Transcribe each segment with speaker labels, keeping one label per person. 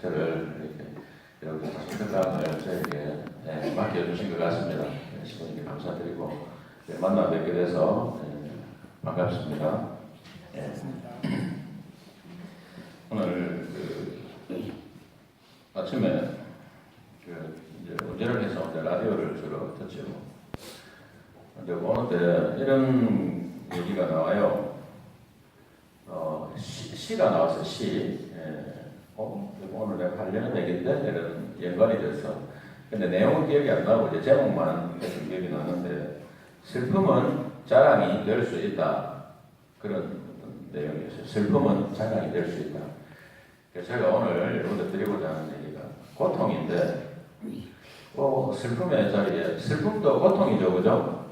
Speaker 1: 저를 이렇게 여러분들 선택감을 저에게 맡겨주신 것 같습니다. 시부님께 감사드리고 만나 뵙게 돼서 반갑습니다. 오늘 아침에 이제 운전을 해서 라디오를 주로 듣죠. 근데 어느 때 이런 얘기가 나와요. 시가 나왔어요. 시. 오늘 내가 하려는 얘기인데 이런 연관이 됐어. 근데 내용은 기억이 안 나고 이제 제목만 계속 기억이 나는데 슬픔은 자랑이 될 수 있다. 그런 내용이었어요. 슬픔은 자랑이 될 수 있다. 그래서 제가 오늘 여러분들 드리고자 하는 얘기가 고통인데 슬픔의 자리에 슬픔도 고통이죠. 그죠?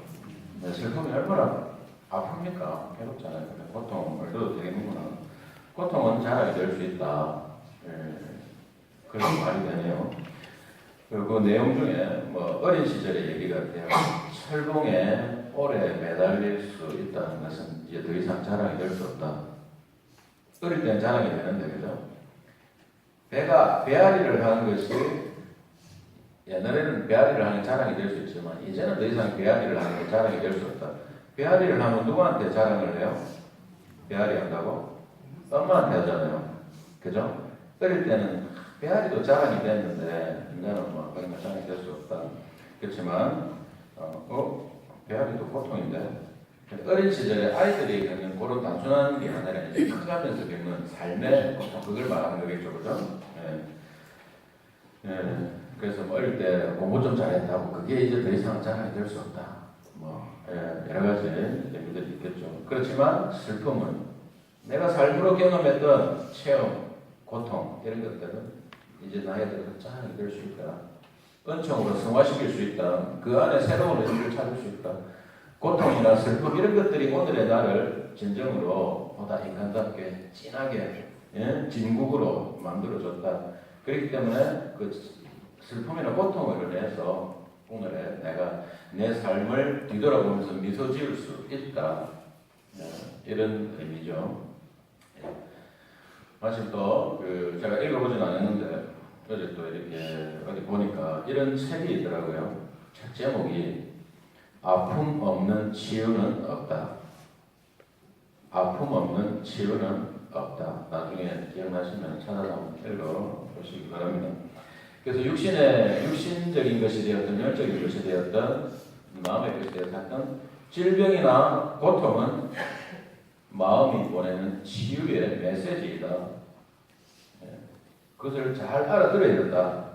Speaker 1: 슬픔이 얼마나 아픕니까? 괴롭잖아요. 고통을 넣어도 되겠는구나. 고통은 자랑이 될 수 있다. 그런 말이 되네요. 그리고 그 내용 중에 어린 시절의 얘기가 돼요. 철봉에 오래 매달릴 수 있다는 것은 이제 더 이상 자랑이 될 수 없다. 어릴 때는 자랑이 되는데, 그죠? 배앓이를 하는 것이 옛날에는 배앓이를 하는 게 자랑이 될 수 있지만 이제는 더 이상 배앓이를 하는 게 자랑이 될 수 없다. 배앓이를 하면 누구한테 자랑을 해요? 배앓이 한다고? 엄마한테 하잖아요. 그죠? 어릴 때는 배앓이도 자랑이 됐는데 이제는 그런 거 자랑이 될 수 없다. 그렇지만 배앓이도 고통인데 어린 시절에 아이들이 겪는 그런 단순한 게 아니라 이제 커가면서 겪는 삶의 고통, 그걸 말하는 거겠죠. 그죠? 그래서 어릴 때 공부 좀 잘했다고 그게 이제 더 이상 자랑이 될 수 없다. 여러 가지 얘기들이 있겠죠. 그렇지만 슬픔은 내가 삶으로 경험했던 체험, 고통 이런 것들은 이제 나이들은 자랑이 될 수 있다. 은총으로 승화시킬 수 있다. 그 안에 새로운 의미를 찾을 수 있다. 고통이나 슬픔 이런 것들이 오늘의 나를 진정으로 보다 인간답게 진하게 진국으로 만들어줬다. 그렇기 때문에 그 슬픔이나 고통을 내서 오늘의 내가 내 삶을 뒤돌아보면서 미소 지을 수 있다. 이런 의미죠. 마침 또 제가 읽어보진 않았는데 어제 또 이렇게 어디 보니까 이런 책이 있더라고요. 책 제목이 아픔 없는 치유는 없다. 아픔 없는 치유는 없다. 나중에 기억나시면 찾아서 한번 읽어보시기 바랍니다. 그래서 육신적인 것이 되었든 영적인 것이 되었든 마음의 것이 되었든 질병이나 고통은 마음이 보내는 치유의 메시지이다. 그것을 잘 알아들어야 된다.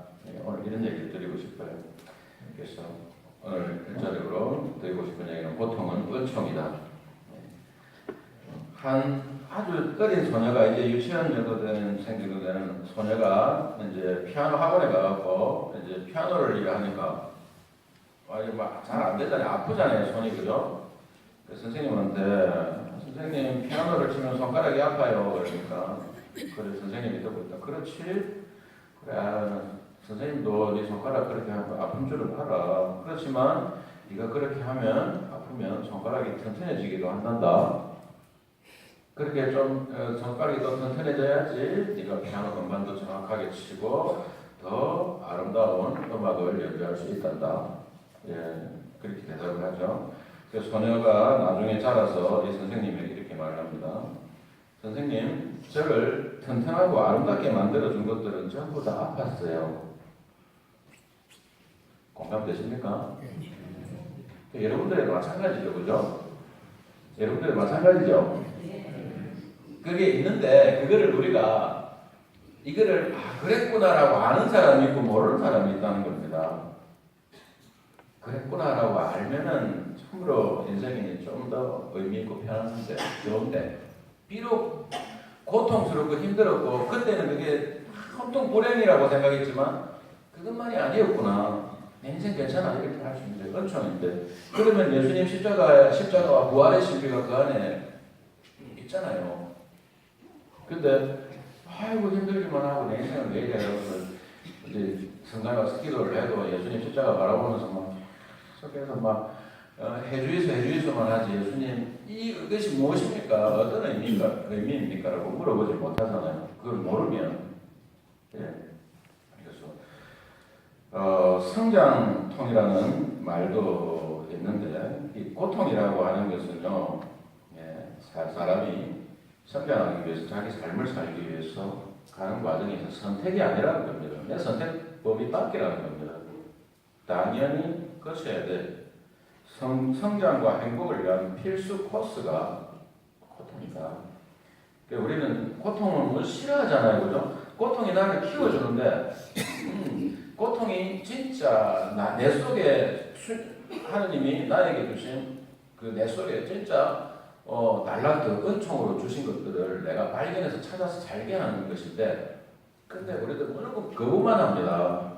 Speaker 1: 오늘 이런 얘기를 드리고 싶어요. 그래서 오늘 일차적으로 드리고 싶은 얘기는 고통은 은총이다. 한 아주 어린 소녀가 이제 유치원 정도 되는 생기도 되는 소녀가 이제 피아노 학원에 가갖고 이제 피아노를 하니까 잘 안 되잖아요. 아프잖아요, 손이. 그죠? 그래서 선생님한테 선생님 피아노를 치면 손가락이 아파요. 그러니까 그래 선생님이 듣고 있다. 그렇지? 그래 선생님도 네 손가락 그렇게 하면 아픈 줄을 알아. 그렇지만 네가 그렇게 하면 아프면 손가락이 튼튼해지기도 한단다. 그렇게 좀 손가락이 더 튼튼해져야지 네가 피아노 건반도 정확하게 치고 더 아름다운 음악을 연주할 수 있단다. 그렇게 대답을 하죠. 그래서 소녀가 나중에 자라서 이 선생님에게 이렇게 말을 합니다. 선생님, 저를 튼튼하고 아름답게 만들어준 것들은 전부 다 아팠어요. 공감되십니까? 여러분들도 마찬가지죠, 그죠? 여러분들도 마찬가지죠? 그게 있는데, 그거를 우리가, 이거를, 그랬구나라고 아는 사람이 있고 모르는 사람이 있다는 겁니다. 그랬구나라고 알면은 참으로 인생이 좀 더 의미있고 편한데, 좋은데, 비록 고통스럽고 힘들었고, 그때는 그게 온통 불행이라고 생각했지만, 그것만이 아니었구나. 내 인생 괜찮아. 이렇게 할 수 있는데, 은총인데. 그러면 예수님 십자가와 부활의 신비가 그 안에 있잖아요. 근데, 아이고, 힘들기만 하고 내 인생을 왜 이래. 여러분들, 이제 성당에 와서 기도를 해도 예수님 십자가 바라보면서 막, 속에서 막, 해주이소만 하지. 예수님, 이것이 무엇입니까? 어떤 의미입니까? 라고 물어보지 못하잖아요. 그걸 모르면. 성장통이라는 말도 있는데 이 고통이라고 하는 것은요, 사람이 성장하기 위해서 자기 삶을 살기 위해서 가는 과정에서 선택이 아니라는 겁니다. 내 선택법이 바뀌라는 겁니다. 당연히 거쳐야 돼. 성장과 행복을 위한 필수 코스가 고통이다. 우리는 고통을 싫어하잖아요, 그죠? 고통이 나를 키워주는데, 고통이 진짜 내 속에 하느님이 나에게 주신 그 내 속에 진짜 달란트 은총으로 주신 것들을 내가 발견해서 찾아서 살게 하는 것인데, 근데 우리들 무조건 거부만 합니다.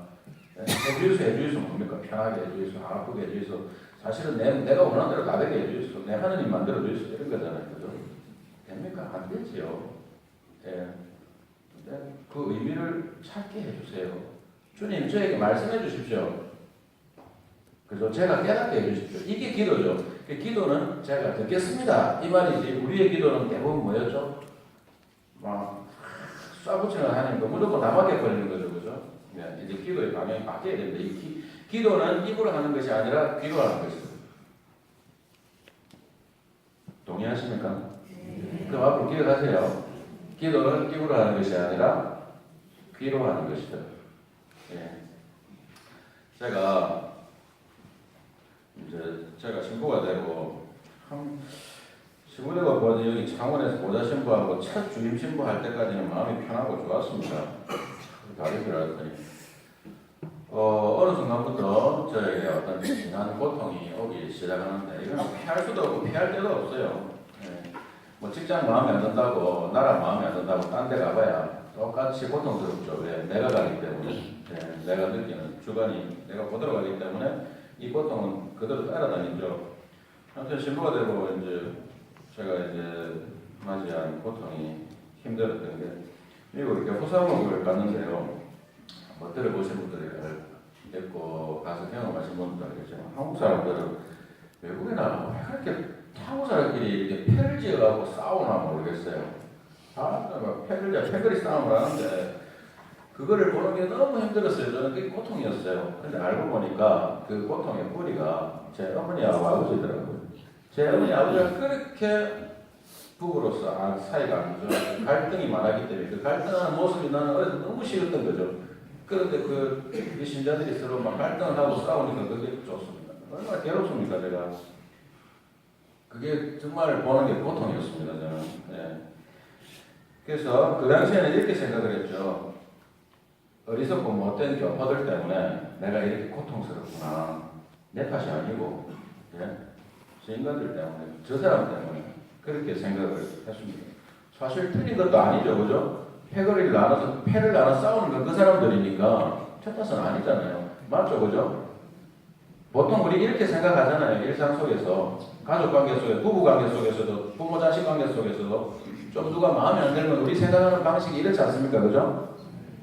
Speaker 1: 해주이소 뭡니까? 편하게 해주이소, 아프게 해주이소. 사실은 내가 원하는 대로 다 되게 해주이소. 내 하느님 만들어 주이소. 이런 거잖아요, 그죠? 됩니까? 안 되지요. 예. 근데 그 의미를 찾게 해주세요. 주님, 저에게 말씀해 주십시오. 그래서 제가 깨닫게 해주십시오. 이게 기도죠. 기도는 제가 듣겠습니다. 이 말이지. 우리의 기도는 대부분 뭐였죠? 막 쏴붙이는 하나님 거 무조건 나밖에 걸리는 거죠, 그죠? 네, 이제 기도의 방향이 바뀌어야 됩니다. 기도는 입으로 하는 것이 아니라 귀로 하는 것이죠. 동의하십니까? 그럼 앞으로 기억하세요. 기도는 입으로 하는 것이 아니라 귀로 하는 것이죠. 예. 제가 신부가 되고 신부되고 여기 창원에서 보좌 신부하고 첫 주임 신부 할 때까지는 마음이 편하고 좋았습니다. 다리 들었더니 어느 순간부터 저에게 어떤 진한 고통이 오기 시작하는데 이건 피할 수도 없고 피할 데도 없어요. 예. 뭐 직장 마음에 안 든다고 나라 마음에 안 든다고 딴 데 가봐야 똑같이 고통스럽죠. 왜? 내가 가기 때문에. 예. 내가 느끼는 주관이 내가 보도록 가기 때문에 이 고통은 그대로 따라다니죠. 아무튼 신부가 되고 제가 맞이한 고통이 힘들었던 게 미국 이렇게 후사목을 갔는데요. 뭐 들어보신 분들이 있고 가서 경험하신 분들도 알겠지만 한국 사람들은 외국에 나가면 왜 그렇게 한국 사람끼리 이렇게 패를 지어가고 싸우나 모르겠어요. 막 패거리 싸움을 하는데 그거를 보는 게 너무 힘들었어요. 저는 그게 고통이었어요. 근데 알고 보니까 그 고통의 뿌리가 제 어머니하고 아버지더라고요. 제 어머니 아버지가 그렇게 부부로서 사이가 안 좋아요. 갈등이 많았기 때문에 그 갈등하는 모습이 나는 어려서 너무 싫었던 거죠. 그런데 그 신자들이 서로 막 갈등을 하고 싸우니까 그게 좋습니다. 얼마나 괴롭습니까, 제가. 그게 정말 보는 게 고통이었습니다, 저는. 네. 그래서 그 당시에는 이렇게 생각을 했죠. 어리석고 못된 교포들 때문에 내가 이렇게 고통스럽구나. 내 탓이 아니고, 예? 저 인간들 때문에, 저 사람 때문에 그렇게 생각을 했습니다. 사실 틀린 것도 아니죠, 그죠? 패를 나눠 싸우는 건 그 사람들이니까 저 탓은 아니잖아요. 맞죠, 그죠? 보통 우리 이렇게 생각하잖아요. 일상 속에서, 가족 관계 속에서, 부부 관계 속에서도, 부모 자식 관계 속에서도 좀 누가 마음에 안 들면 우리 생각하는 방식이 이렇지 않습니까, 그죠?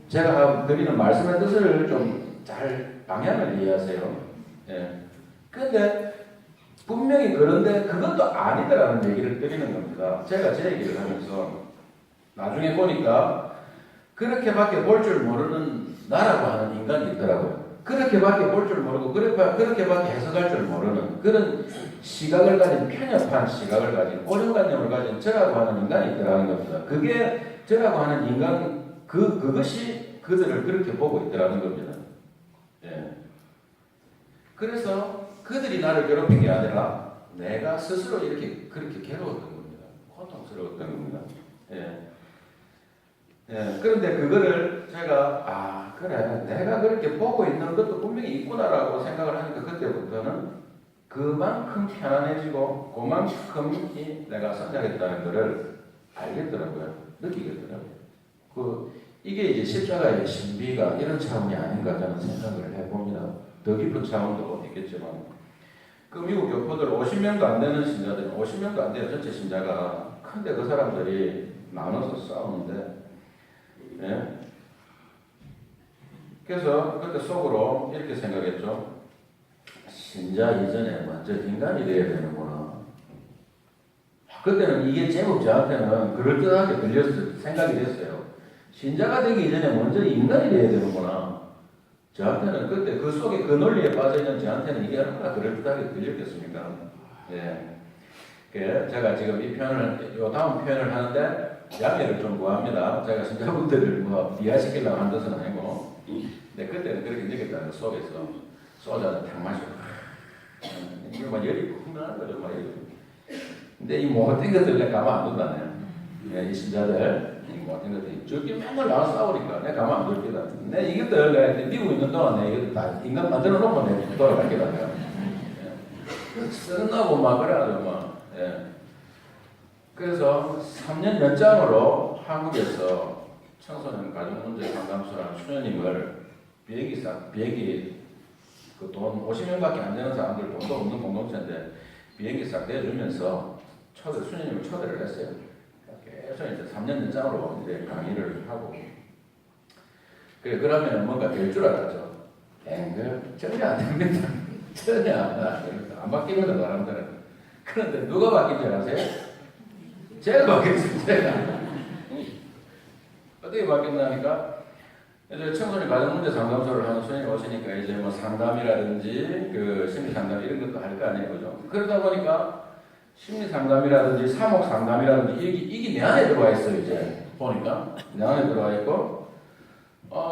Speaker 1: 제가 드리는 말씀의 뜻을 좀 잘 방향을 이해하세요. 예. 근데 분명히 그런데 그것도 아니더라는 얘기를 드리는 겁니다. 제가 제 얘기를 하면서 나중에 보니까 그렇게밖에 볼 줄 모르는 나라고 하는 인간이 있더라고요. 그렇게밖에 볼 줄 모르고 그렇게밖에 해석할 줄 모르는 그런 시각을 가진 편협한 시각을 가진 고정관념을 가진 저라고 하는 인간이 있더라는 겁니다. 그게 저라고 하는 인간 그것이 그들을 그렇게 보고 있더라는 겁니다. 예. 그래서 그들이 나를 괴롭힌 게 아니라 내가 스스로 그렇게 괴로웠던 겁니다. 고통스러웠던 겁니다. 예. 예. 그런데 그거를 제가 그래 내가 그렇게 보고 있는 것도 분명히 있구나라고 생각을 하니까 그때부터는 그만큼 편안해지고 그만큼이 내가 성장했다는 것을 알겠더라고요. 느끼겠더라고요. 이게 이제 십자가의 신비가 이런 차원이 아닌가 저는 생각을 해봅니다. 더 깊은 차원도 있겠지만 그 미국 교포들 50명도 안 되는 신자들 50명도 안 돼요. 전체 신자가. 근데 그 사람들이 나눠서 싸우는데 예? 그래서 그때 속으로 이렇게 생각했죠. 신자 이전에 먼저 인간이 되어야 되는구나. 그때는 이게 제법 저한테는 그럴듯하게 들렸어요. 생각이 됐어요. 신자가 되기 이전에 먼저 인간이 되어야 되는구나. 저한테는 그때 그 속에 그 논리에 빠져있는 저한테는 이게 얼마나 그럴듯하게 들렸겠습니까? 예. 제가 지금 이 표현을, 요 다음 표현을 하는데 양해를 좀 구합니다. 제가 신자분들을 뭐 비하시키려고 한 것은 아니고, 근데 그때는 그렇게 느꼈다는 거 속에서 소주를 탁 마시고, 이게 막 열이 쿵 나는 거죠, 막 열이. 근데 이 못된 것들 내가 가만 안 둔다네. 이 신자들, 이 못된 것들. 저기 맨날 나와서 싸우니까 내가 가만 안 둘 게다. 내 이것들 내가 미국 있는 동안 내가 이것들 다 인간 만들어 놓으면 내가 돌아갈 게다. 쓰는다고 막 그래가지고 막. 예. 그래서 3년 연장으로 한국에서 청소년 가족문제 상담소랑 수녀님을 비행기 그 돈 50명밖에 안 되는 사람들 돈도 없는 공동체인데 비행기 싹 내주면서 수녀님을 초대를 했어요. 계속 이제 3년 연장으로 이제 강의를 하고. 그러면 뭔가 될 줄 알았죠. 전혀 안 됩니다. 전혀 안 바뀌거든, 사람들은. 그런데 누가 바뀐 줄 아세요? 제가 바뀌었어요, 제가. 어떻게 바뀌었나니까, 이제 청소년 가정문제 상담소를 하는 수녀님 오시니까 이제 뭐 상담이라든지 그 심리 상담 이런 것도 할 거 아니에요, 그죠? 그러다 보니까 심리 상담이라든지 사목 상담이라든지 이게 내 안에 들어와 있어요, 이제. 보니까. 내 안에 들어와 있고,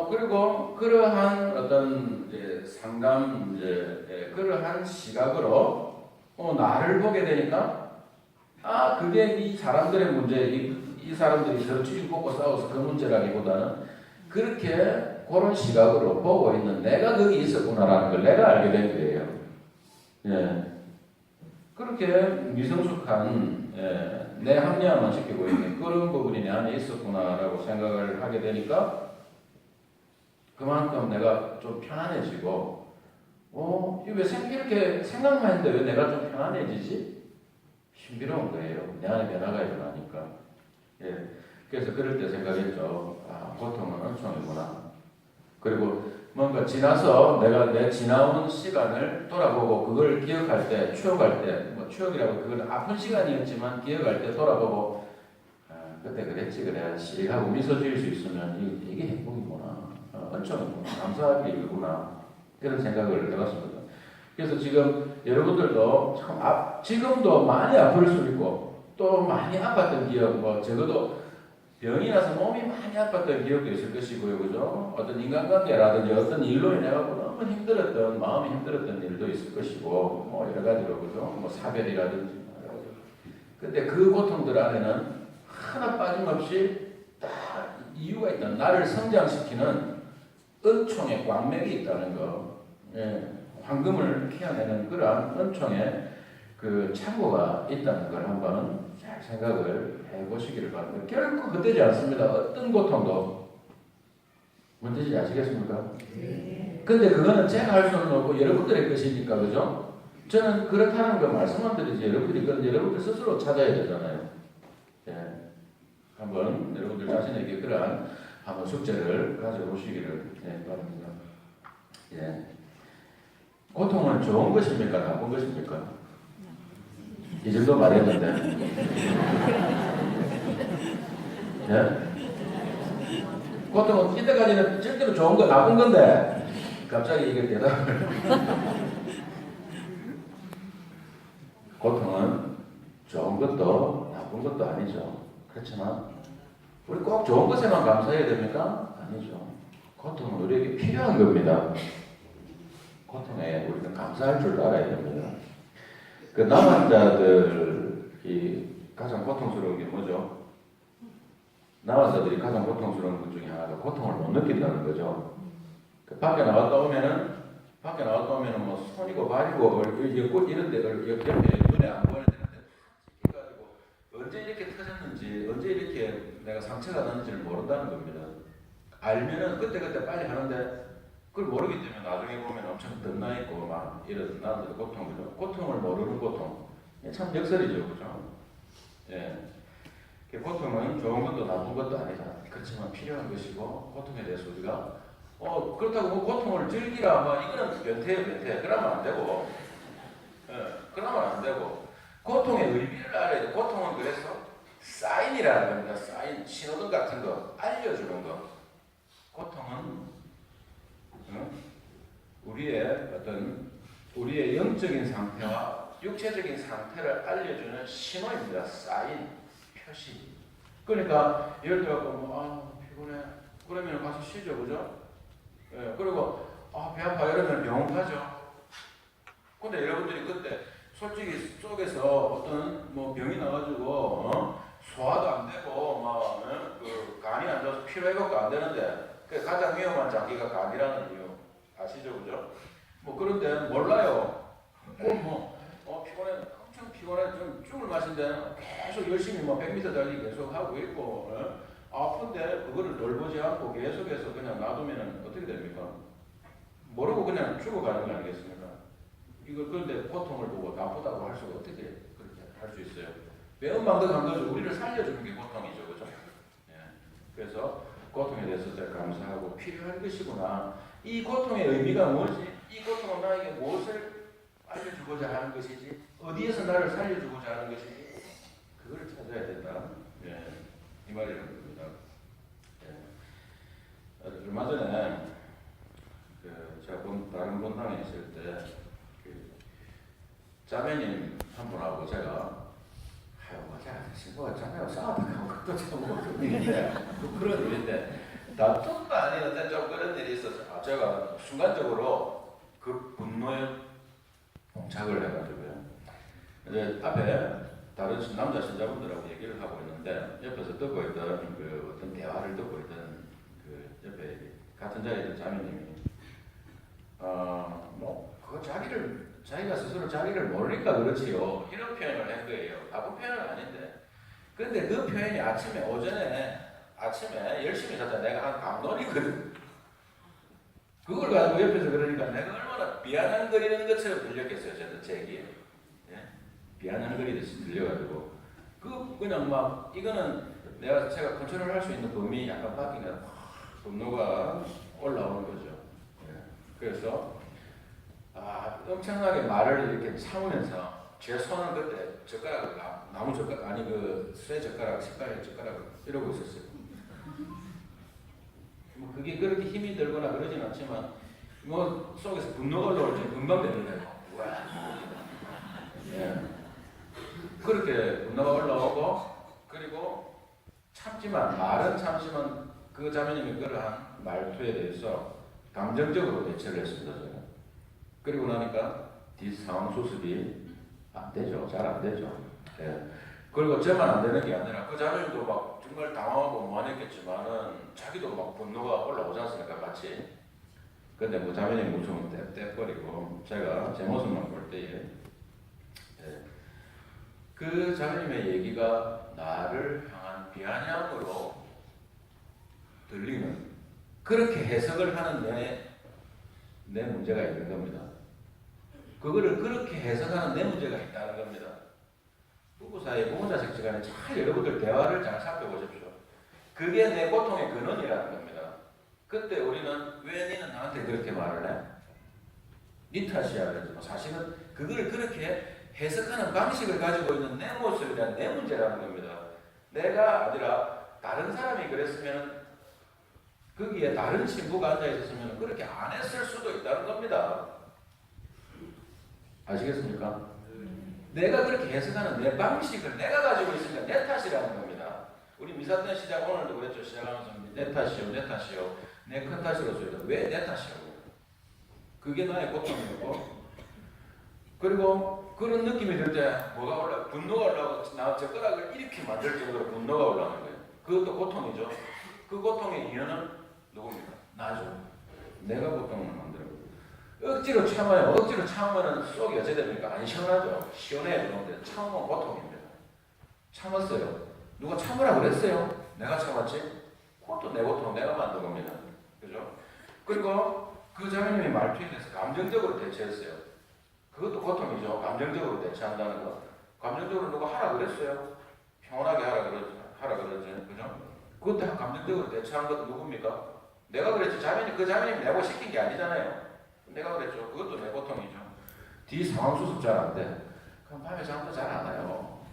Speaker 1: 그리고 그러한 어떤 이제 상담, 그러한 시각으로 나를 보게 되니까, 그게 이 사람들의 문제, 이 사람들이 서로 찌고 꽂고 싸워서 그 문제라기보다는 그렇게 그런 시각으로 보고 있는 내가 거기 있었구나라는 걸 내가 알게 된 거예요. 예. 그렇게 미성숙한, 내 합리화만 시키고 있는 그런 부분이 내 안에 있었구나라고 생각을 하게 되니까 그만큼 내가 좀 편안해지고, 왜 이렇게 생각만 했는데 왜 내가 좀 편안해지지? 신비로운 거예요. 내 안에 변화가 일어나니까. 예. 그래서 그럴 때 생각했죠. 고통은 은총이구나. 그리고 뭔가 지나서 내가 내 지나온 시간을 돌아보고 그걸 기억할 때, 추억할 때, 뭐 추억이라고 그건 아픈 시간이었지만 기억할 때 돌아보고, 그때 그랬지, 그래야지 하고 미소 지을 수 있으면 이게 행복이구나. 은총이구나. 감사하게 이거구나. 그런 생각을 해봤습니다. 그래서 지금 여러분들도 참 지금도 많이 아플 수 있고 또 많이 아팠던 기억, 뭐 적어도 병이 나서 몸이 많이 아팠던 기억도 있을 것이고요, 그죠? 어떤 인간관계라든지 어떤 일로 인해 갖고 너무 힘들었던 마음이 힘들었던 일도 있을 것이고, 뭐 여러 가지로 그죠? 뭐 사별이라든지. 근데 그 고통들 안에는 하나 빠짐없이 딱 이유가 있다. 나를 성장시키는 은총의 광맥이 있다는 거. 예. 황금을 키워내는 그러한 은총의 그 창고가 있다는 걸 한번 잘 생각을 해보시기를 바랍니다. 결코 헛되지 않습니다. 어떤 고통도. 뭔지 아시겠습니까? 네. 근데 그거는 제가 할 수는 없고 여러분들의 것이니까, 그죠? 저는 그렇다는 거 말씀만 드리지, 여러분들 스스로 찾아야 되잖아요. 예. 한번 여러분들 자신에게 그러한 한번 숙제를 가져보시기를 바랍니다. 예. 고통은 좋은 것입니까? 나쁜 것입니까? 이 정도 말했는데. 예? 고통은 이때까지는 절대로 좋은 거, 나쁜 건데, 갑자기 이게 대답을. 고통은 좋은 것도 나쁜 것도 아니죠. 그렇지만, 우리 꼭 좋은 것에만 감사해야 됩니까? 아니죠. 고통은 우리에게 필요한 겁니다. 고통에 우리는 감사할 줄 알아야 됩니다. 그 남환자들이 가장 고통스러운 게 뭐죠? 남환자들이 가장 고통스러운 것 중에 하나가 고통을 못 느낀다는 거죠. 그 밖에 나갔다 오면은 뭐 손이고 발이고 이런 데를 옆에 눈에 안 보이는 데인데 가지고 언제 이렇게 터졌는지, 언제 이렇게 내가 상처가 났는지를 모른다는 겁니다. 알면은 그때 빨리 하는데 그걸 모르기 때문에 나중에 보면 엄청 덧나 있고 막 이런 나한테 고통을 모르는 고통. 참 역설이죠, 그죠? 예. 고통은 좋은 것도 나쁜 것도 아니다. 그렇지만 필요한 것이고 고통에 대해서 우리가 그렇다고 뭐 고통을 즐기라, 뭐 이거는 변태예요. 그러면 안 되고, 그러면 안 되고 고통의 의미를 알아야 돼. 고통은 그래서 사인이라는 겁니다. 사인, 신호등 같은 거 알려주는 거. 고통은 영적인 상태와 육체적인 상태를 알려주는 신호입니다. 사인, 표시. 그러니까 예를 들어 피곤해. 그러면 가서 쉬죠, 그죠? 예, 그리고 배 아파 이러면 병원 가죠. 근데 여러분들이 그때 솔직히 속에서 어떤 병이 나가지고 소화도 안 되고 그 간이 안 좋아서 피로 회복도 안 되는데 그 가장 위험한 장기가 간이라는 이유 아시죠, 그죠? 그런데 몰라요. 피곤해, 엄청 피곤해, 좀 죽을 맛인데 계속 열심히 100m 달리기 계속 하고 있고 아픈데 그거를 돌보지 않고 계속해서 그냥 놔두면 어떻게 됩니까? 모르고 그냥 죽어가는 거 아니겠습니까? 그런데 고통을 보고 나쁘다고 할 수가 어떻게 그렇게 할 수 있어요? 매운망덕한 거죠. 우리를 살려주는 게 고통이죠, 그죠? 예. 그래서 고통에 대해서 제가 감사하고 필요한 것이구나. 이 고통의 의미가 뭐지? 이 고통은 나에게 무엇을 알려주고자 하는 것이지? 어디에서 나를 살려주고자 하는 것이지? 그걸 찾아야 된다. 예. 이 말이라는 겁니다. 예. 얼마 전에 제가 다른 본당에 있을 때 자매님 한 분하고 제가 친구가 자매하고 싸웠다고 그것도 참 일인데 그런 일인데 다툼도 아니는데 좀 그런 일이 있어서 제가 순간적으로 그 분노에 봉착을 해가지고요. 이제 앞에 다른 남자 신자분들하고 얘기를 하고 있는데 옆에서 듣고 있던 그 어떤 대화를 듣고 있던 그 옆에 같은 자리에 있던 자매님이 자기가 스스로 자기를 모르니까 그렇지요. 이런 표현을 한 거예요. 나쁜 표현은 아닌데. 근데 그 표현이 아침에 열심히 잤다. 내가 한 감론이거든. 그걸 가지고 옆에서 그러니까 내가 얼마나 비아냥거리는 것처럼 들렸겠어요. 저는 제 얘기에. 예? 비아냥거리듯이 들려가지고. 그냥 이거는 제가 컨트롤 할 수 있는 범위 약간 바뀌면 분노가 올라오는 거죠. 예. 그래서 엄청나게 말을 이렇게 참으면서 제 손은 그때 젓가락을 나무 젓가락 아니 쇠 젓가락, 식가락 젓가락을 이러고 있었어요. 그게 그렇게 힘이 들거나 그러진 않지만 속에서 분노가 올라올 때 금방 됩니다. 예. 그렇게 분노가 올라오고 그리고 말은 참지만 그 자매님이 그러한 말투에 대해서 감정적으로 대처를 했습니다. 제가. 그리고 나니까 상황 수습이 안 되죠. 잘 안 되죠. 예. 그리고 저만 안 되는 게 아니라 그 자매님도 정말 당황하고 많았겠지만은 자기도 분노가 올라오지 않습니까? 같이. 근데 자매님 무슨 떼버리고 제가 제 모습만 볼 때에 그 자매님의 얘기가 나를 향한 비아냥으로 들리는 그렇게 해석을 하는 내 문제가 있는 겁니다. 그거를 그렇게 해석하는 내 문제가 있다는 겁니다. 부부 사이, 부모자식 시간에 잘 여러분들 대화를 잘 살펴보십시오. 그게 내 고통의 근원이라는 겁니다. 그때 우리는 왜 니는 나한테 그렇게 말을 해? 니 탓이야. 그래서 사실은 그걸 그렇게 해석하는 방식을 가지고 있는 내 모습에 대한 내 문제라는 겁니다. 내가 아니라 다른 사람이 그랬으면 거기에 다른 신부가 앉아있었으면 그렇게 안 했을 수도 있다는 겁니다. 아시겠습니까? 내가 그렇게 해석하는 내 방식을 내가 가지고 있으니까 내 탓이라는 겁니다. 우리 미사때 시작 오늘도 그랬죠. 시작하면서 내 탓이요, 내 큰 탓이로서 왜 내 탓이라고? 그게 나의 고통이었고 그리고 그런 느낌이 들 때 뭐가 올라? 분노가 올라오고 나 젓가락을 이렇게 만들 정도로 분노가 올라오는 거예요. 그것도 고통이죠. 그 고통의 이유는 누굽니까? 나죠. 내가 고통을 만들고 억지로 참아요. 억지로 참으면 속이 어찌 됩니까? 안 시원하죠. 시원해야 되는데 참으면 고통입니다. 참았어요. 누가 참으라 그랬어요? 내가 참았지? 그것도 내 고통 내가 만든 겁니다. 그죠? 그리고 그 자매님이 말투에 대해서 감정적으로 대처했어요. 그것도 고통이죠. 감정적으로 대처한다는 거. 감정적으로 누가 하라 그랬어요? 평온하게 하라 그러지. 그죠? 그것도 감정적으로 대처한 것도 누굽니까? 내가 그랬죠. 그 자매님이 내고 시킨 게 아니잖아요. 내가 그랬죠. 그것도 내 고통이죠. 뒤 상황 수습 잘 안 돼. 그럼 밤에 잠도 잘 안 와요.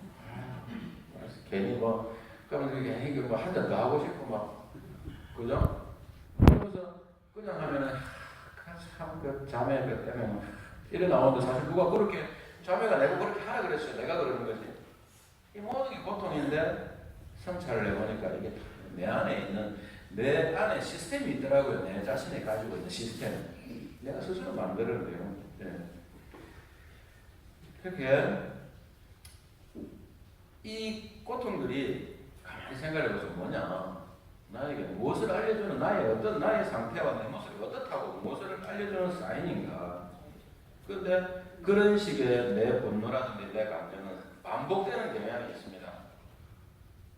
Speaker 1: 괜히 그러면 그게 한 잔 더 하고 싶고 그죠? 그러면서 그냥 하면은 참 그 자매 때문에 이래 나오는데 사실 누가 그렇게 자매가 내가 그렇게 하라 그랬어요. 내가 그러는 거지. 이 모든 게 고통인데 성찰을 해보니까 이게 내 안에 있는 내 안에 시스템이 있더라고요. 내 자신이 가지고 있는 시스템. 내가 스스로 만들었는데요. 네. 그렇게 이 고통들이 가만히 생각해보세요. 뭐냐? 나에게 무엇을 알려주는 나의 어떤 나의 상태와 내 모습이 어떻다고 무엇을 알려주는 사인인가? 그런데 그런 식의 내 분노라든지 내 감정은 반복되는 경향이 있습니다.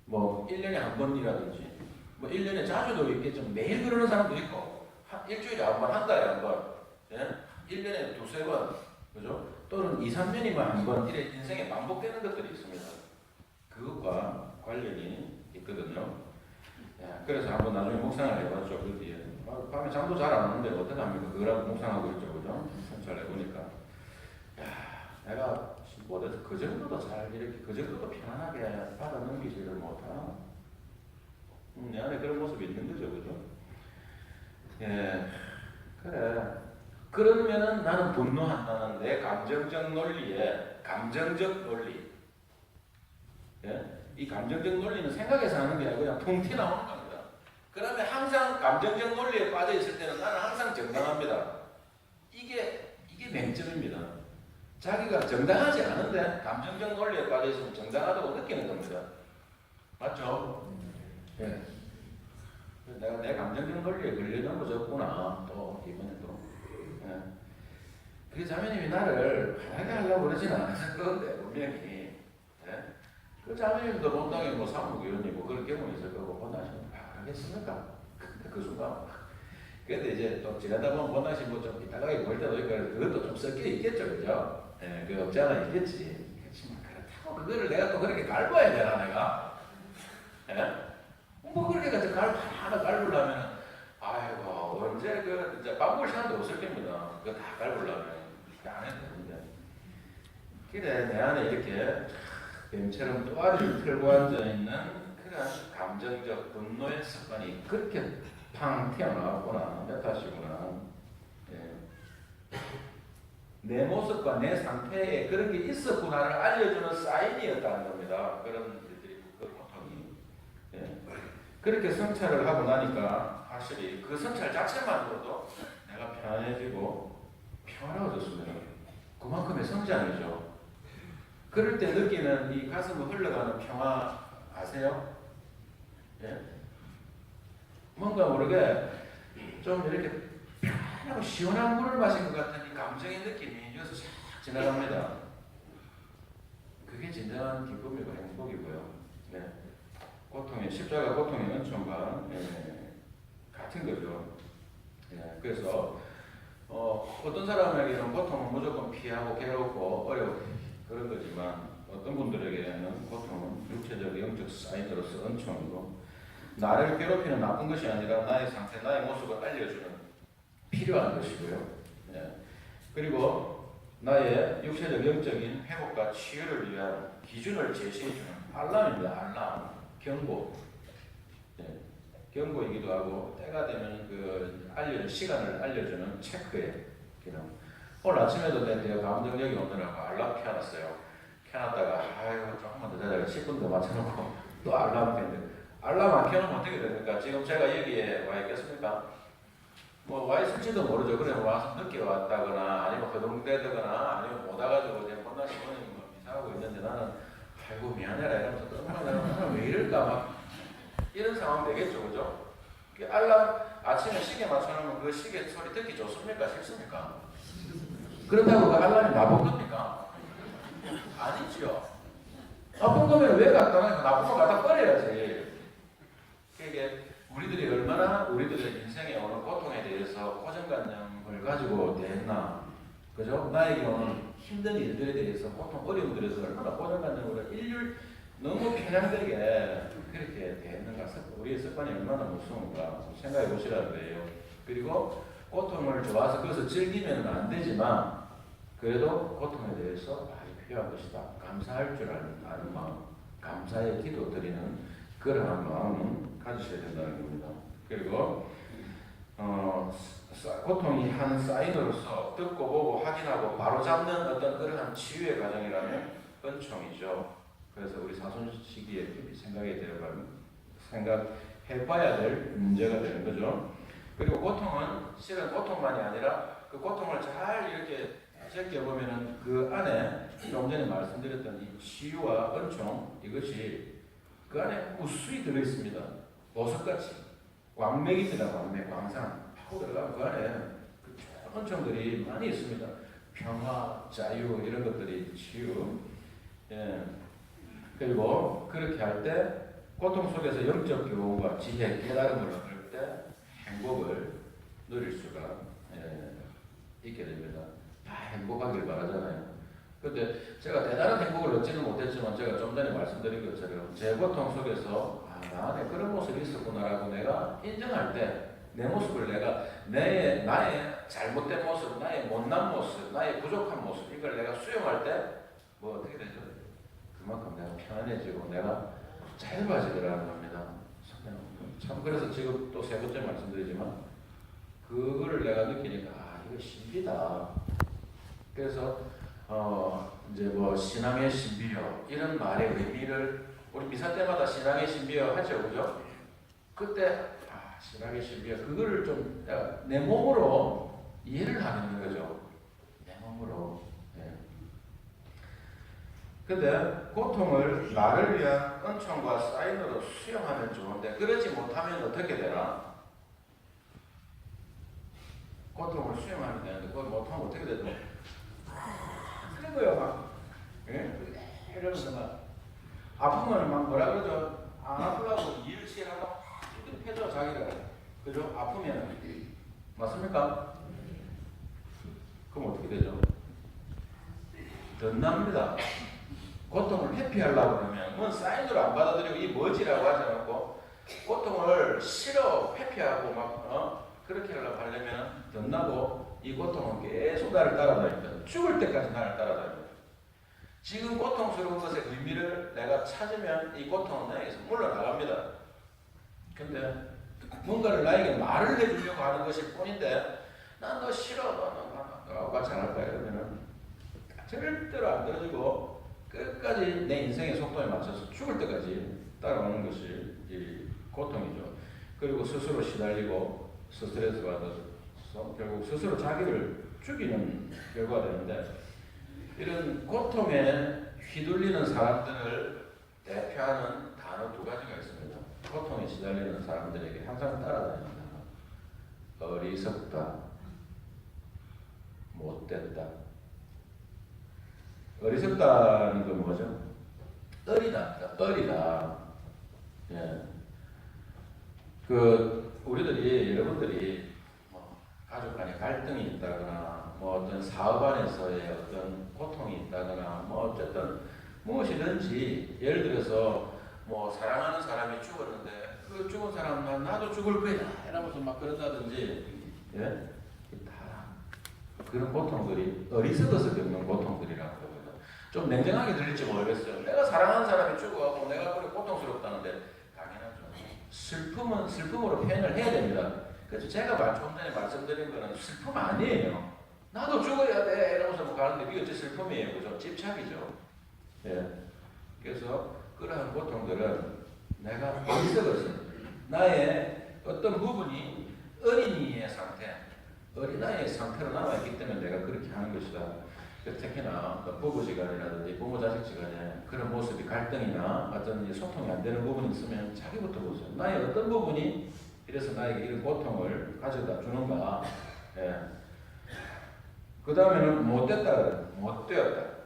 Speaker 1: 뭐 1년에 한 번이라든지 뭐 1년에 자주도 있겠지만 매일 그러는 사람도 있고 일주일에 한 번, 한 달에 한 번, 예? 1년에 두세 번, 그죠? 또는 2, 3년이면 한 번 이래 인생에 반복되는 것들이 있습니다. 그것과 관련이 있거든요. 예, 그래서 한번 나중에 묵상을 해봤죠. 그 뒤에 밤에 잠도 잘 안 오는데 어떡합니까? 그거라도 묵상하고 있죠. 그죠? 성찰 해보니까 내가 신고돼서 그 정도도 잘 이렇게 그 정도도 편안하게 받아 넘기지를 못하나? 내 안에 그런 모습이 있는 거죠. 그죠? 예, 그래. 그러면은 나는 분노한다는 내 감정적 논리에 감정적 논리. 예? 이 감정적 논리는 생각해서 하는 게 아니고 그냥 통 튀어나오는 겁니다. 그러면 항상 감정적 논리에 빠져 있을 때는 나는 항상 정당합니다. 이게 맹점입니다. 자기가 정당하지 않은데 감정적 논리에 빠져 있으면 정당하다고 느끼는 겁니다. 맞죠? 예. 내가 내 감정적 논리에 걸려 넘어졌구나. 또 이번에 또. 예. 그 자매님이 나를 편하게 하려고 그러지는 않았을 건데 분명히. 예? 그 자매님도 본당에 뭐 사무위원이고 그런 경험이 있을 거고 본당에서 하겠습니까? 그 순간. 그런데 이제 또 지나다 보면 본당시 뭐좀 이따가게 보일 때도 있고 그것도 좀 섞여 있겠죠, 그죠? 예, 그 없지 않아 있겠지. 그렇지만 그렇다고 그거를 내가 또 그렇게 갈궈야 되나 내가? 예? 뭐 그렇게 가지고 하나 갈구려면 아이고 언제 그 이제 바꿀 시간도 없을 겁니다. 그거 다 갈구려면 안 해도 되는데. 그래 내 안에 이렇게 뱀처럼 또아리를 틀고 앉아 있는 그런 감정적 분노의 습관이 그렇게 팡 튀어나왔구나 몇 탓이구나. 예. 내 모습과 내 상태에 그런 게 있었구나를 알려주는 사인이었다는 겁니다. 그런 일들이 그 고통이. 예. 그렇게 성찰을 하고 나니까 확실히 그 성찰 자체만으로도 내가 편안해지고 평화로워졌습니다. 그만큼의 성장이죠. 그럴 때 느끼는 이 가슴을 흘러가는 평화 아세요? 예? 뭔가 모르게 좀 이렇게 편하고 시원한 물을 마신 것 같은 이 감정의 느낌이 여기서 싹 지나갑니다. 그게 진정한 기쁨이고 행복이고요. 네. 고통의 십자가 고통의 은총과 같은 거죠. 예, 그래서 어떤 사람에게는 고통은 무조건 피하고 괴롭고 어렵고 그런 거지만 어떤 분들에게는 고통은 육체적 영적 사인으로서 은총이고 나를 괴롭히는 나쁜 것이 아니라 나의 상태, 나의 모습을 알려주는 필요한 것이고요. 예. 그리고 나의 육체적 영적인 회복과 치유를 위한 기준을 제시해주는 알람입니다. 알람. 경고, 네. 경고이기도 하고 때가 되면 그 알려준 시간을 알려주는 체크의 기능. 오늘 아침에도 내가 감정력이 오느라고 알람 켜놨어요. 켜놨다가 아이고 조금만 더 자다가 10분 더 맞춰놓고 또 알람 켰는데 알람 안 켜놓으면 어떻게 됩니까? 지금 제가 여기에 와 있겠습니까? 뭐 와 있을지도 모르죠. 그래 와서 늦게 왔다거나 아니면 허둥대거나 아니면 못 와가지고 이제 혼나 시원히 뭐 이사하고 있는데 나는 아이고 미안해라 이러면서 또 나는 왜 이럴까 막 이런 상황 되겠죠, 그죠? 알람 아침에 시계 맞춰놓으면 그 시계 소리 듣기 좋습니까, 싫습니까? 그렇다고 그 알람이 나쁜 겁니까? 아니죠. 나쁜 거면 왜 갖다 놔? 나쁜 거 갖다 버려야지. 그게 우리들이 얼마나 우리들의 인생에 오는 고통에 대해서 고정관념을 가지고 대했나, 그죠? 나에게 오는 힘든 일들에 대해서 고통, 어려움들에 대해서 얼마나 고정관념으로 너무 편향되게 그렇게 대했는가, 우리의 습관이 얼마나 무서운가 생각해 보시라는 거예요. 그리고 고통을 좋아서 그것을 즐기면 안 되지만 그래도 고통에 대해서 아주 필요한 것이다. 감사할 줄 아는 마음, 감사의 기도 드리는 그러한 마음은 가지셔야 된다는 겁니다. 그리고 고통이 한 사인으로서 듣고 보고 확인하고 바로 잡는 어떤 그러한 치유의 과정이라면 은총이죠. 그래서 우리 사순 시기에 생각해봐야 될 문제가 되는 거죠. 그리고 고통은 실은 고통만이 아니라 그 고통을 잘 이렇게 제껴보면은 그 안에 좀 전에 말씀드렸던 이 치유와 은총, 이것이 그 안에 무수히 들어있습니다. 보석같이 광맥입니다. 광맥, 광산 파고 들어가면 그 안에 그 은총들이 많이 있습니다. 평화, 자유 이런 것들이 치유. 예. 그리고 그렇게 할 때 고통 속에서 영적 교훈과 지혜, 깨달음을 얻을 때 행복을 누릴 수가 있게 됩니다. 다 행복하길 바라잖아요. 근데 제가 대단한 행복을 얻지는 못했지만 제가 좀 전에 말씀드린 것처럼 제 고통 속에서 나 안에 그런 모습이 있었구나라고 내가 인정할 때 내 모습을 내가 나의 잘못된 모습, 나의 못난 모습, 나의 부족한 모습 이걸 내가 수용할 때 뭐 어떻게 되죠? 그만큼 내가 편안해지고 내가 짧아지더라는 겁니다. 참 그래서 지금 또 세 번째 말씀드리지만 그거를 내가 느끼니까 이거 신비다. 그래서 이제 뭐 신앙의 신비요 이런 말의 의미를 우리 미사 때마다 신앙의 신비요 하죠, 그죠? 그때 신앙의 신비요 그거를 좀 내가 내 몸으로 이해를 하는 거죠. 내 몸으로. 근데 고통을 나를 위한 은총과 사인으로 수용하면 좋은데 그러지 못하면 어떻게 되나? 고통을 수용하면 되는데 그걸 못하면 어떻게 되죠? 그런 거예요 막. 예? 이러면서 막 아프면 막 뭐라 그러죠? 안 아프려고 일치하다가 힘들게 패죠 자기가. 그죠? 아프면 맞습니까? 그럼 어떻게 되죠? 덧납니다. 고통을 회피하려고 그러면 뭔 사인으로 안 받아들이고 이 뭐지라고 하지 않고 고통을 싫어 회피하고 막 그렇게 하려면 덧나고 이 고통은 계속 나를 따라다닙니다. 죽을 때까지 나를 따라다닙니다. 지금 고통스러운 것의 의미를 내가 찾으면 이 고통은 나에게서 물러나갑니다. 근데 뭔가를 나에게 말을 해주려고 하는 것일 뿐인데 난 너 싫어 너가 잘할 거야 이러면은 절대로 안 들어주고 끝까지 내 인생의 속도에 맞춰서 죽을 때까지 따라오는 것이 이 고통이죠. 그리고 스스로 시달리고 스트레스 받아서 결국 스스로 자기를 죽이는 결과가 되는데 이런 고통에 휘둘리는 사람들을 대표하는 단어 두 가지가 있습니다. 고통에 시달리는 사람들에게 항상 따라다닙니다. 어리석다, 못됐다. 어리석다는 건 뭐죠? 어리다. 예. 여러분들이 뭐 가족 간에 갈등이 있다거나, 뭐 어떤 사업 안에서의 어떤 고통이 있다거나, 뭐 어쨌든 무엇이든지 예를 들어서 뭐 사랑하는 사람이 죽었는데 그 죽은 사람 나도 죽을 거야 이러면서 막 그런다든지, 예? 다 그런 고통들이 어리석어서 겪는 고통들이라고 합니다. 좀 냉정하게 들릴지 모르겠어요. 내가 사랑하는 사람이 죽어가고 내가 그렇게 고통스럽다는데 당연하죠. 슬픔은 슬픔으로 표현을 해야 됩니다. 그래서 제가 좀 전에 말씀드린 거는 슬픔 아니에요. 나도 죽어야 돼 이러면서 뭐 가는데 이게 어째 슬픔이에요. 그죠? 집착이죠. 예. 그래서 그러한 고통들은 내가 어리석어서 나의 어떤 부분이 어린이의 상태, 어린아이의 상태로 남아있기 때문에 내가 그렇게 하는 것이다. 특히나 부부지간이라든지 부모자식지간에 그런 모습이 갈등이나 어떤 소통이 안 되는 부분이 있으면 자기부터 보세요. 나의 어떤 부분이 이래서 나에게 이런 고통을 가져다 주는가. 예. 그 다음에는 못됐다. 못되었다.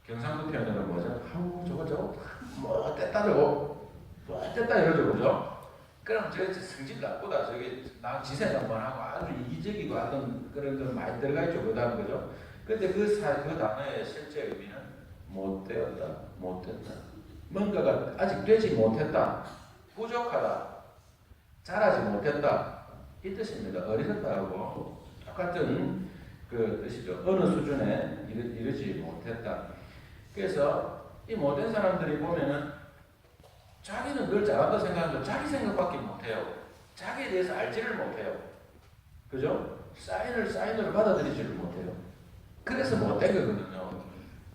Speaker 1: 경상도 표현으로 뭐죠? 저거 못됐다 저거 못됐다 이러죠. 그죠? 그럼 저 성질 나쁘다. 저기 나 지생각만 하고 아주 이기적이고 하던 그런 거 많이 들어가 있죠. 그 다음 거죠. 근데 그 단어의 실제 의미는 못되었다, 못됐다. 뭔가가 아직 되지 못했다, 부족하다, 잘하지 못했다. 이 뜻입니다. 어리석다하고 똑같은 그 뜻이죠. 어느 수준에 이르지 못했다. 그래서 이 못된 사람들이 보면은 자기는 늘 잘한다 생각하는데 자기 생각밖에 못해요. 자기에 대해서 알지를 못해요. 그죠? 사인을 받아들이지를 못해요. 그래서 못된 거거든요.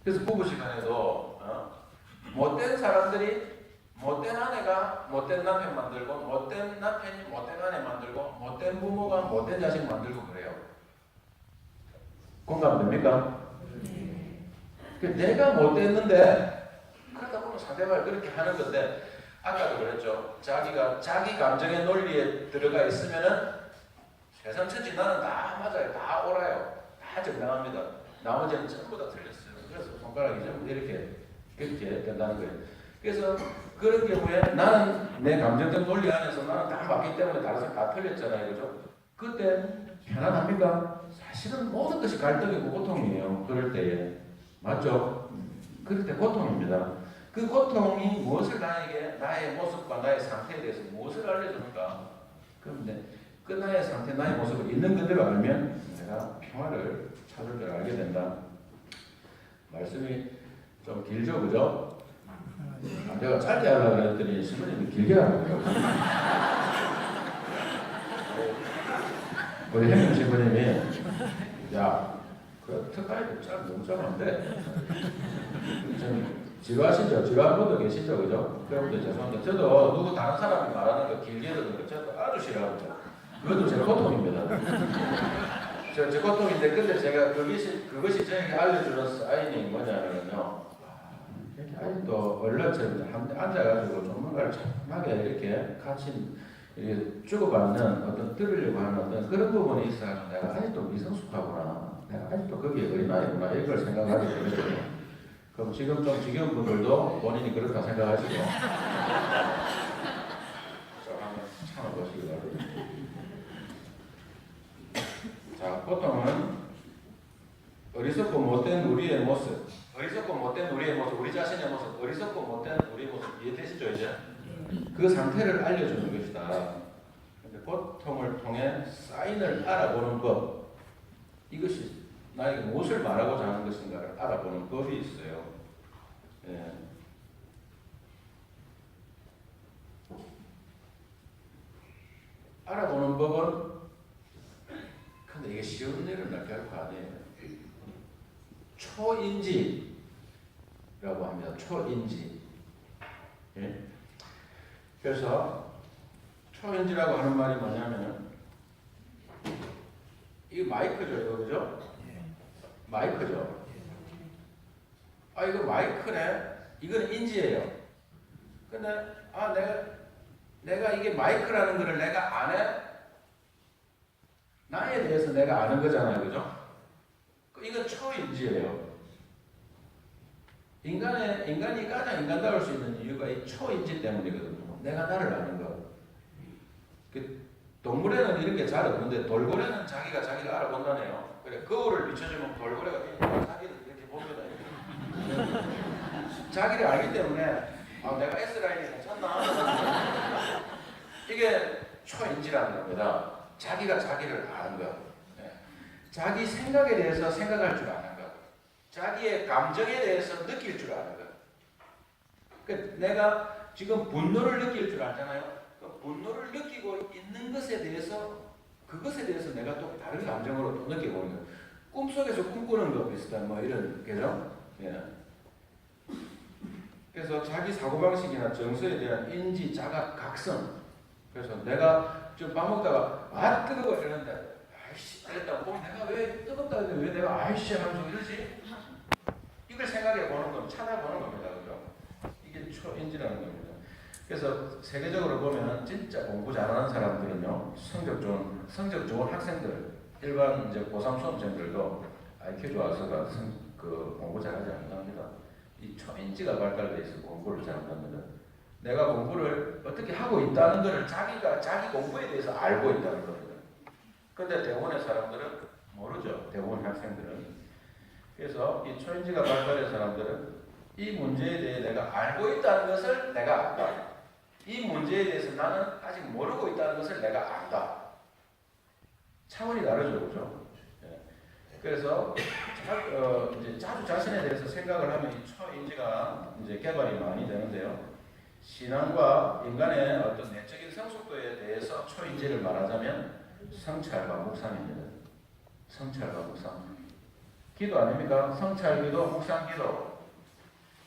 Speaker 1: 그래서 부부 시간에도 못된 사람들이 못된 아내가 못된 남편 만들고 못된 남편이 못된 아내 만들고 못된 부모가 못된 자식 만들고 그래요. 공감됩니까? 내가 못됐는데 그러다 보면 상대방이 그렇게 하는 건데 아까도 그랬죠. 자기가 자기 감정의 논리에 들어가 있으면은 세상 천지 나는 다 맞아요. 다 옳아요. 다 정당합니다. 나머지는 전부 다 틀렸어요. 그래서 손가락이 전부 그렇게 된다는 거예요. 그래서 그런 경우에 나는 내 감정적 논리 안에서 나는 다 맞기 때문에 다른 사람 다 틀렸잖아요. 그죠? 그때 편안합니까? 사실은 모든 것이 갈등이고 고통이에요. 그럴 때에. 맞죠? 그럴 때 고통입니다. 그 고통이 무엇을 나에게 나의 모습과 나의 상태에 대해서 무엇을 알려주는가? 그런데 그 나의 상태, 나의 모습을 있는 그대로 알면 내가 평화를 찾을 줄 알게 된다. 말씀이 좀 길죠, 그죠? 내가 짧게 하려고 했더니 신부님이 길게 하라고요. 우리 형님 신부님이 야, 그 특가에도 너무 짧은데 지루하시죠? 지루한 분도 계시죠, 그죠? 그런 분들 죄송한데 저도 누구 다른 사람이 말하는 거 길게 듣는 거 저도 아주 싫어합니다. 그것도 제 고통입니다. 제 고통인데 근데 제가 그것이 저에게 알려주는 사인이 뭐냐면요. 이렇게 아직도 얼른처럼 앉아가지고 전문가를 참하게 이렇게 같이 이렇게 주고받는 어떤 들으려고 하는 어떤 그런 부분이 있어가지고 내가 아직도 미성숙하구나. 내가 아직도 거기에 어린아이구나. 이걸 생각하게 되거든요. 그럼 지금 좀 지겨운 분들도 본인이 그렇다 생각하시고 좀 한번 참아보시기 바랍니다. 자, 보통은 어리석고 못된 우리의 모습, 우리 자신의 모습, 어리석고 못된 우리의 모습 이해되시죠 이제? 그 상태를 알려주는 것이다. 근데 고통을 통해 사인을 알아보는 것, 이것이 나에게 무엇을 말하고자 하는 것인가를 알아보는 법이 있어요. 예. 알아보는 법은 근데 이게 쉬운 일은 결코 아니에요. 초인지라고 합니다. 초인지. 예? 그래서 초인지라고 하는 말이 뭐냐면은 이거 마이크죠, 이거 그죠? 마이크죠. 아 이거 마이크네. 이거는 인지예요. 근데 내가 이게 마이크라는 거를 내가 안 해? 나에 대해서 내가 아는 거잖아요, 그죠? 이건 초인지예요. 인간이 가장 인간다울 수 있는 이유가 이 초인지 때문이거든요. 내가 나를 아는 거. 동물에는 이렇게 잘 없는데 돌고래는 자기를 알아본다네요. 그래 거울을 비춰주면 돌고래가 자기를 이렇게 봅니다. 자기를 알기 때문에 내가 S라인이 괜찮나? 이게 초인지라는 겁니다. 자기가 자기를 아는 것. 자기 생각에 대해서 생각할 줄 아는 것. 자기의 감정에 대해서 느낄 줄 아는 것. 그러니까 내가 지금 분노를 느낄 줄 알잖아요. 그 분노를 느끼고 있는 것에 대해서 그것에 대해서 내가 또 다른 감정으로 또 느껴보는 거예요. 꿈속에서 꿈꾸는 것 비슷한 뭐 이런 그죠? 예. 그래서 자기 사고방식이나 정서에 대한 인지, 자각, 각성. 그래서 내가 좀 밥 먹다가 뜨거워 이러는데 아이씨 이랬다고 내가 왜 뜨겁다 했는데 왜 내가 아이씨 하면서 이러지? 이걸 생각해 보는 건 찾아보는 겁니다. 그죠? 이게 초인지라는 겁니다. 그래서 세계적으로 보면 진짜 공부 잘하는 사람들은요, 성적 좋은 학생들, 일반 이제 고3 수험생들도 IQ 좋아서가 공부 잘하지 않는답니다. 이 초인지가 발달되어 있어서 공부를 잘한답니다. 내가 공부를 어떻게 하고 있다는 것을 자기 공부에 대해서 알고 있다는 겁니다. 근데 대부분의 사람들은 모르죠. 대부분 학생들은. 그래서 이 초인지가 발달된 사람들은 이 문제에 대해 내가 알고 있다는 것을 내가 안다. 이 문제에 대해서 나는 아직 모르고 있다는 것을 내가 안다. 차원이 다르죠, 그렇죠? 네. 그래서 이제 자주 자신에 대해서 생각을 하면 이 초인지가 이제 개발이 많이 되는데요. 신앙과 인간의 어떤 내적인 성숙도에 대해서 초인지를 말하자면 성찰과 묵상입니다. 성찰과 묵상. 기도 아닙니까? 성찰기도, 묵상기도.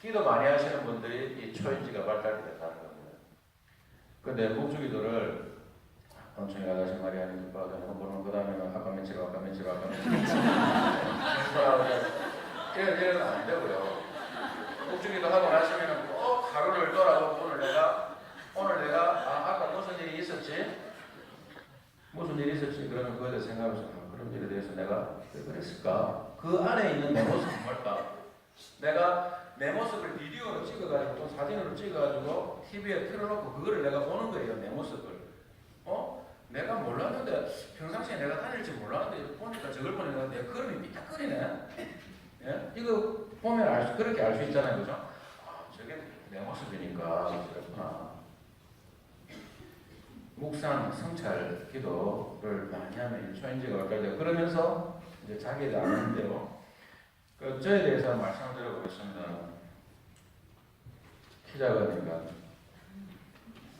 Speaker 1: 기도 많이 하시는 분들이 이 초인지가 발달이 된다는 겁니다. 근데 묵주기도를 엄청 야가신 말이 아니니까 보는 그 다음에는 아까 며칠 이래는 안 되고요. 묵주기도 하고 나시면 꼭 하루를 돌아보고 오늘 내가 아까 무슨 일이 있었지? 그러면 그거에 대해서 생각하면서 그런 일에 대해서 내가 왜 그랬을까? 그 안에 있는 내 모습은 뭘까? 내가 내 모습을 비디오로 찍어가지고 또 사진으로 찍어가지고 TV에 틀어놓고 그거를 내가 보는 거예요. 내 모습을. 내가 몰랐는데 평상시에 내가 다닐지 몰랐는데 보니까 저걸 보니까 내 걸음이 삐딱거리네. 예? 이거 보면 그렇게 알 수 있잖아요. 그죠? 저게 내 모습이니까 그렇구나. 묵상, 성찰, 기도를 많이 하면 초인지가 발달되고 그러면서 이제 자기에 대해 아는데요. 저에 대해서 말씀드려보겠습니다. 키 작으니까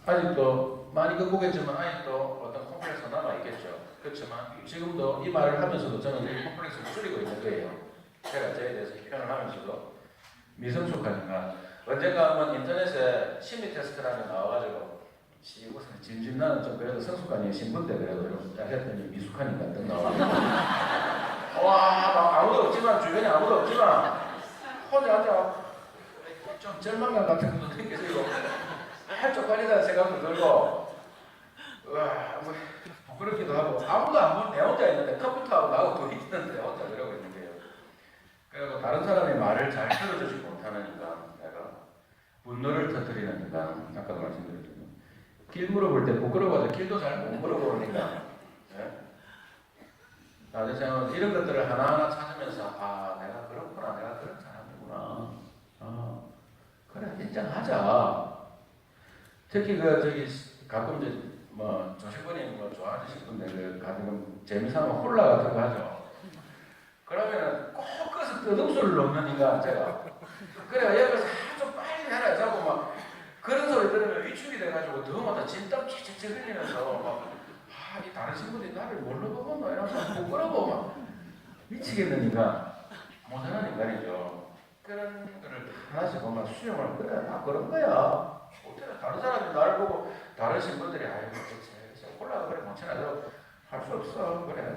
Speaker 1: 아직도 많이 극복했지만 아직도 어떤 콤플렉스가 남아있겠죠. 그렇지만 지금도 이 말을 하면서도 저는 이 콤플렉스를 줄이고 있는 거예요. 제가 저에 대해서 표현을 하면서도 미성숙하니까 언젠가 한번 인터넷에 심리 테스트라는 게 나와가지고 우선 진진나는 좀 그래도 성숙하니 신분대 그래도 했더니 미숙하니까 딱 나와요. 와, 아무도 없지만 주변에 아무도 없지만 혼자 앉아 좀 절망감 같은 것도 느껴지고 쪽팔리다는 생각도 들고 뭐 부끄럽기도 하고 아무도 안 보는 내 혼자 있는데 컴퓨터하고 나하고 둘이 있는데 혼자 그러고 있는 거예요. 그리고 다른 사람의 말을 잘 들어주지 못하니까 내가 분노를 터뜨리니까 아까도 말씀드렸지만 길 물어볼 때 부끄러워서 길도 잘 못 물어보니까 나중에 이런 것들을 하나하나 찾으면서 내가 그렇구나, 내가 그런 사람이구나. 그래 인정하자. 특히 가끔 조실분이 좋아하시는 분들 가끔 재미삼아 홀라 같은 거 하죠. 그러면은 꼭 그것을 뜻없이를 놓으니까 제가 그래 여기서 좀 빨리 해라 자고 막 그런 소리 들으면 위축이 돼가지고 더마다 진땀 찌찌찌 흘리면서 이 다른 친구들이 나를 뭘로 보고 너 이러면서 부끄러워 막 미치겠느니까 못하는 인간이죠. 그런 거를 하나씩 보면 수용을 그래 나 그런 거야. 어떻게 다른 사람이 나를 보고 다른 친구들이 아이고 콜라가 그래 못 쳐나도 할 수 없어 그래.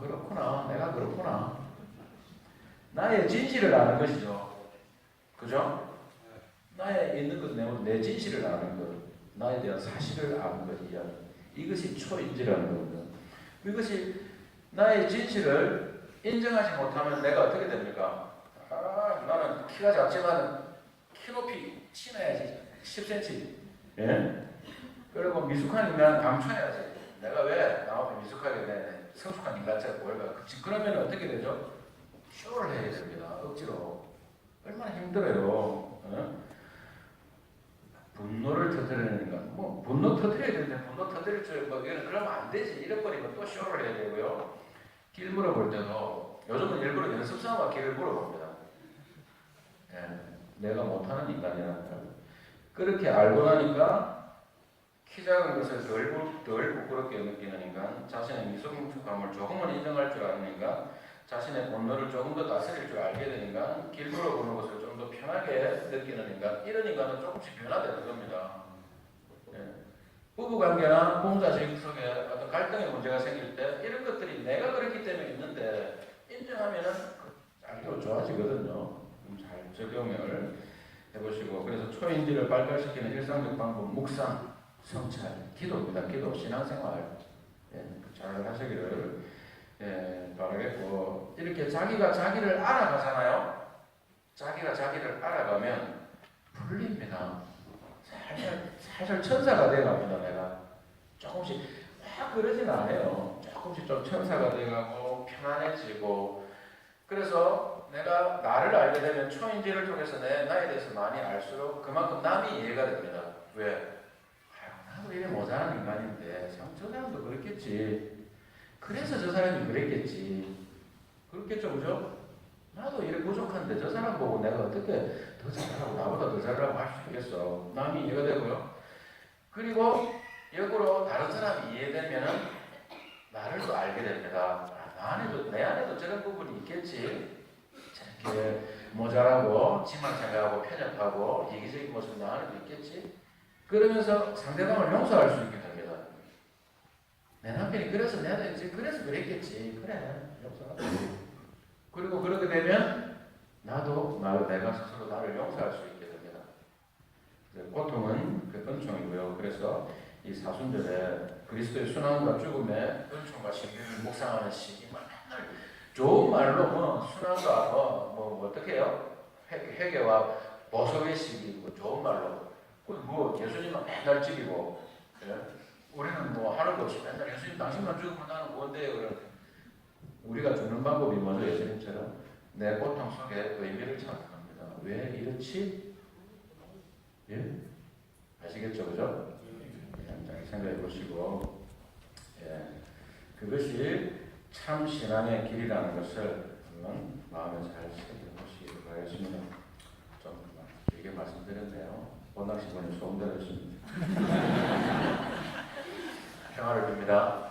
Speaker 1: 그렇구나 내가 그렇구나. 나의 진실을 아는 것이죠. 그죠? 나에 있는 것, 내 진실을 아는 것, 나에 대한 사실을 아는 것, 이것이 초인지라는 겁니다. 이것이 나의 진실을 인정하지 못하면 내가 어떻게 됩니까? 나는 키가 작지만 키 높이 치나야지 10cm. 예? 그리고 미숙한 인간 감춰야지. 내가 왜 나하고 미숙하게 돼? 성숙한 인간처럼 보일까? 그러면 어떻게 되죠? 쇼를 해야 됩니다. 억지로. 얼마나 힘들어요. 분노를 터뜨리는 인간. 분노 터뜨려야 되는데 분노 터뜨릴 줄 그러면 안 되지. 잃어버리면 또 쇼를 해야 되고요. 길 물어볼 때도 요즘은 일부러 연습 삼아 길을 물어봅니다. 내가 못하는 인간이라는 걸. 그렇게 알고 나니까 키 작은 것을 덜 부끄럽게 느끼는 인간, 자신의 미성숙함을 조금은 인정할 줄 아는 인간, 자신의 본능을 조금 더 다스릴 줄 알게 된 인간, 길 물어보는 것을 좀 더 편하게 느끼는 인간, 이런 인간은 조금씩 변화되는 겁니다. 부부관계나 부모자식 속에 어떤 갈등의 문제가 생길 때 이런 것들이 내가 그렇기 때문에 있는데 인정하면은 알기로 좋아지거든요. 잘 적용을 해보시고 그래서 초인지를 발달시키는 일상적 방법 묵상, 성찰, 기도입니다. 기도, 신앙생활 잘 하시기를 바라겠고 이렇게 자기가 자기를 알아가잖아요. 자기가 자기를 알아가면 풀립니다. 살살 천사가 돼갑니다. 내가 조금씩 막 그러진 않아요. 조금씩 좀 천사가 돼가고 편안해지고 그래서 내가 나를 알게 되면 초인지를 통해서 나에 대해서 많이 알수록 그만큼 남이 이해가 됩니다. 왜? 나도 이래 모자란 인간인데 저 사람도 그랬겠지. 그래서 저 사람이 그랬겠지. 그렇겠죠, 그죠? 나도 이래 부족한데 저 사람 보고 내가 어떻게 더 잘하고 나보다 더 잘하고 할 수 있겠어. 남이 이해가 되고요. 그리고 역으로 다른 사람이 이해되면은 나를 또 알게 됩니다. 내 안에도 저런 부분이 있겠지. 저렇게 모자라고 지만 생각하고 편협하고 이기적인 모습 내 안에도 있겠지. 그러면서 상대방을 용서할 수 있게 됩니다. 내 남편이 그래서 내가 이제 그래서 그랬겠지. 그래, 용서하자. 그리고 그렇게 되면 나도 내가 스스로 나를 용서할 수 있게 됩니다. 고통은 그 은총이고요. 그래서 이 사순절에 그리스도의 순환과 죽음의 은총과 신비를 묵상하는 시기 맨날 좋은 말로 순환과 어떻게 해요? 회개와 보석의 시기 좋은 말로 예수님은 맨날 죽이고 우리는 하는 거 없이 맨날 예수님 당신만 죽으면 나는 뭔데요? 그러는데 우리가 죽는 방법이 먼저 예수님처럼 내 고통 속에 의미를 찾는 겁니다. 왜 이렇지? 예? 아시겠죠? 그죠? 예, 생각해 보시고 그것이 참 신앙의 길이라는 것을 한번 마음에 잘 새겨보시기 바라겠습니다. 좀 길게 말씀드렸네요. 본당 시간이 소음되었습니다. 평화를 빕니다.